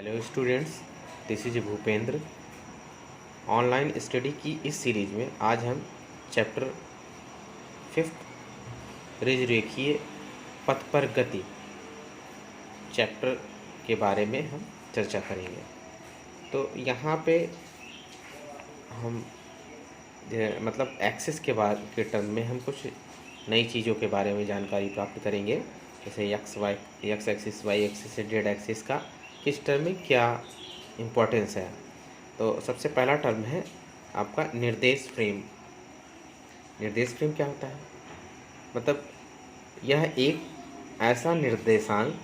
Hello students, this is Bhupendra. Online study की इस series में आज हम चैप्टर 5 रेखीय पथ पर गति चैप्टर के बारे में हम चर्चा करेंगे। तो यहाँ पे हम मतलब एक्सिस के टर्म में हम कुछ नई चीज़ों के बारे में जानकारी प्राप्त करेंगे, जैसे x axis, y axis, z axis का किस टर्म में क्या इम्पोर्टेंस है। तो सबसे पहला टर्म है आपका निर्देश फ्रेम। निर्देश फ्रेम क्या होता है? मतलब यह एक ऐसा निर्देशांक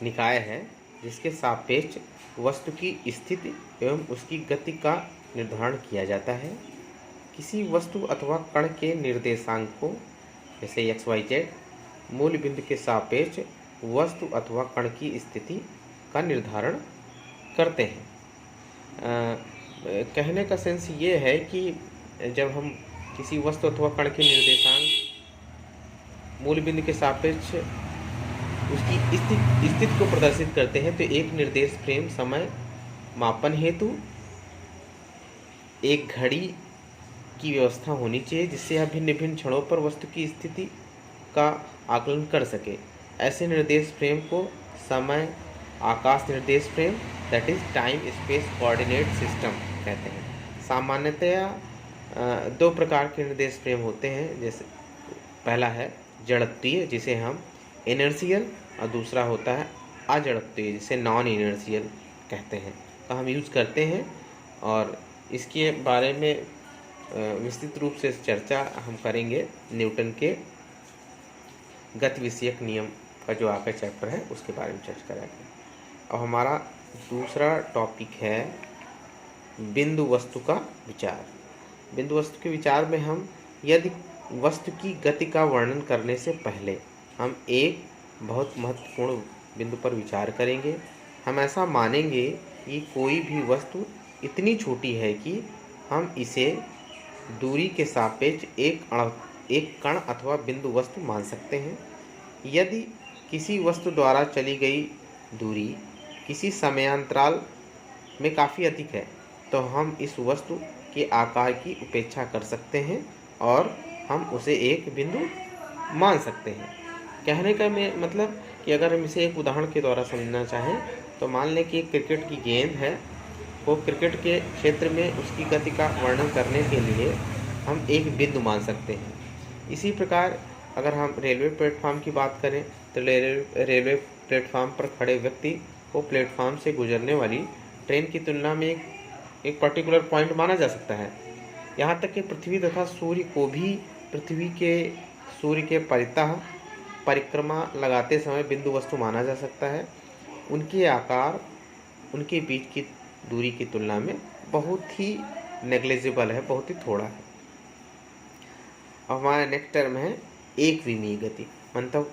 निकाय है जिसके सापेक्ष वस्तु की स्थिति एवं उसकी गति का निर्धारण किया जाता है। किसी वस्तु अथवा कण के निर्देशांक को, जैसे एक्स वाई जेड, मूल बिंदु के सापेक्ष वस्तु अथवा कण की स्थिति का निर्धारण करते हैं। कहने का सेंस ये है कि जब हम किसी वस्तु अथवा कण के निर्देशांक मूल बिंदु के सापेक्ष उसकी स्थिति को प्रदर्शित करते हैं, तो एक निर्देश फ्रेम समय मापन हेतु एक घड़ी की व्यवस्था होनी चाहिए, जिससे यह भिन्न भिन्न क्षणों पर वस्तु की स्थिति का आकलन कर सके। ऐसे निर्देश फ्रेम को समय आकाश निर्देश frame, that is time space coordinate system कहते हैं। सामान्यतया दो प्रकार के निर्देश फ्रेम होते हैं, जैसे पहला है जड़त्वीय, जिसे हम इनर्शियल, और दूसरा होता है अजड़त्वीय, जिसे नॉन इनर्शियल कहते हैं। तो हम यूज़ करते हैं और इसके बारे में विस्तृत रूप से चर्चा हम करेंगे न्यूटन के गति विषयक नियम का जो आगे चैप्टर है उसके बारे में चर्चा करेंगे। अब हमारा दूसरा टॉपिक है बिंदु वस्तु का विचार। बिंदु वस्तु के विचार में हम यदि वस्तु की गति का वर्णन करने से पहले हम एक बहुत महत्वपूर्ण बिंदु पर विचार करेंगे। हम ऐसा मानेंगे कि कोई भी वस्तु इतनी छोटी है कि हम इसे दूरी के सापेक्ष एक कण अथवा बिंदु वस्तु मान सकते हैं। यदि किसी वस्तु द्वारा चली गई दूरी किसी समयांतराल में काफ़ी अधिक है, तो हम इस वस्तु के आकार की उपेक्षा कर सकते हैं और हम उसे एक बिंदु मान सकते हैं। कहने का मतलब कि अगर हम इसे एक उदाहरण के द्वारा समझना चाहें, तो मान लें कि एक क्रिकेट की गेंद है, वो क्रिकेट के क्षेत्र में उसकी गति का वर्णन करने के लिए हम एक बिंदु मान सकते हैं। इसी प्रकार अगर हम रेलवे प्लेटफार्म की बात करें, तो रेलवे प्लेटफार्म पर खड़े व्यक्ति को प्लेटफार्म से गुजरने वाली ट्रेन की तुलना में एक पर्टिकुलर पॉइंट माना जा सकता है। यहाँ तक कि पृथ्वी तथा सूर्य को भी सूर्य के परितः परिक्रमा लगाते समय बिंदु वस्तु माना जा सकता है। उनके आकार उनके बीच की दूरी की तुलना में बहुत ही नेग्लिजिबल है, बहुत ही थोड़ा है। अब हमारा नेक्स्ट टर्म है एक विमीय गति, मतलब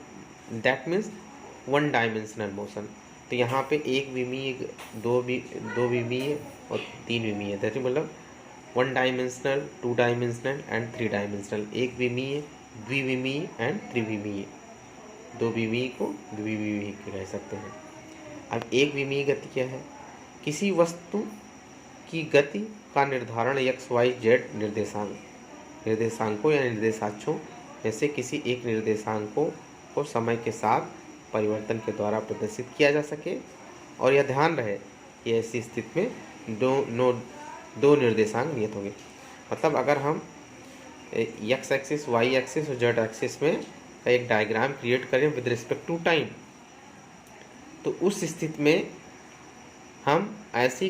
that means one dimensional motion. तो यहाँ पे एक विमीय, दो विमीय और तीन विमीय, दैट मतलब one dimensional, two dimensional and three dimensional. एक विमीय, द्विविमीय एंड त्रिविमीय। दो विमीय को द्विविमीय कह सकते हैं। अब एक विमीय गति क्या है? किसी वस्तु की गति का निर्धारण एक्स वाई जेड निर्देशांकों या निर्देशाक्षों में से किसी एक निर्देशांकों को समय के साथ परिवर्तन के द्वारा प्रदर्शित किया जा सके। और यह ध्यान रहे कि ऐसी स्थिति में दो निर्देशांक नियत होंगे। मतलब अगर हम एक्स एक्सिस, वाई एक्सिस और जेड एक्सिस में का एक डायग्राम क्रिएट करें विद रिस्पेक्ट टू टाइम, तो उस स्थिति में हम ऐसी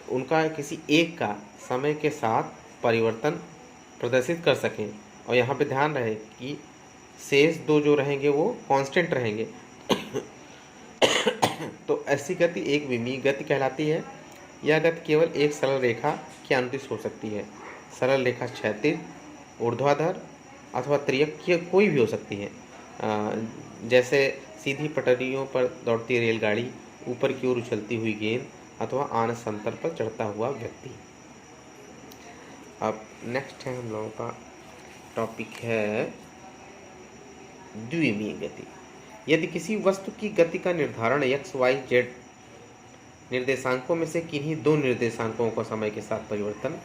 उनका किसी एक का समय के साथ परिवर्तन प्रदर्शित कर सकें। और यहाँ पे ध्यान रहे कि शेष दो जो रहेंगे वो कांस्टेंट रहेंगे। तो ऐसी गति एक विमीय गति कहलाती है। यह गति केवल एक सरल रेखा के अनुदिश हो सकती है। सरल रेखा क्षैतिज, ऊर्ध्वाधर अथवा त्रियक कोई भी हो सकती है, जैसे सीधी पटरियों पर दौड़ती रेलगाड़ी, ऊपर की ओर उछलती हुई गेंद अथवा आन समतल पर चढ़ता हुआ व्यक्ति। अब नेक्स्ट है हम लोगों का टॉपिक है द्विविमीय गति। यदि किसी वस्तु की गति का निर्धारण x, y, z निर्देशांकों में से किन्हीं दो निर्देशांकों को समय के साथ परिवर्तन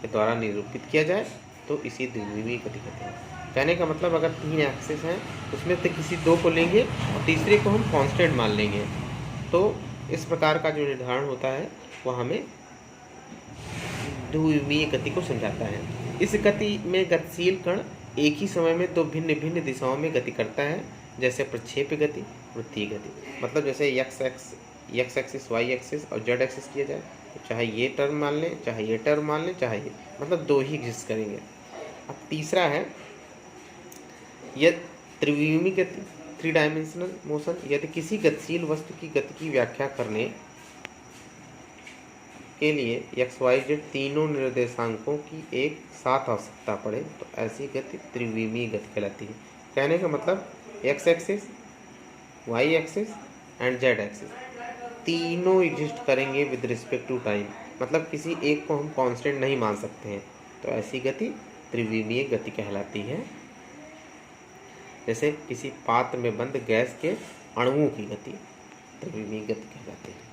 के द्वारा निरूपित किया जाए तो इसी द्विविमीय गति कहते हैं। कहने का मतलब अगर 3 एक्सिस हैं उसमें से किसी दो को लेंगे और तीसरे को हम कांस्टेंट मान लेंगे, तो इस प्रकार का जो निर्धारण होता है वह हमें द्विविमीय गति को समझाता है। इस गति में गतिशील कण एक ही समय में दो भिन्न भिन्न दिशाओं में गति करता है, जैसे प्रक्षेप्य गति, वृत्तीय गति। मतलब जैसे x एक्सिस, y एक्सिस और z एक्सिस किया जाए तो चाहे ये टर्म मान लें, चाहे ये टर्म मान लें, चाहे ये, मतलब दो ही एग्जिस्ट करेंगे। अब तीसरा है यह त्रिविमीय गति, 3 डायमेंशनल मोशन। यदि किसी गतिशील वस्तु की गति की व्याख्या करने के लिए x, y, z तीनों निर्देशांकों की एक साथ आवश्यकता पड़े तो ऐसी गति त्रिविमीय गति कहलाती है। कहने का मतलब x axis, y axis and z axis तीनों एग्जिस्ट करेंगे विद रिस्पेक्ट टू टाइम, मतलब किसी एक को हम कांस्टेंट नहीं मान सकते हैं, तो ऐसी गति त्रिविमीय गति कहलाती है। जैसे किसी पात्र में बंद गैस के अणुओं की गति त्रिविमीय गति कहलाती है।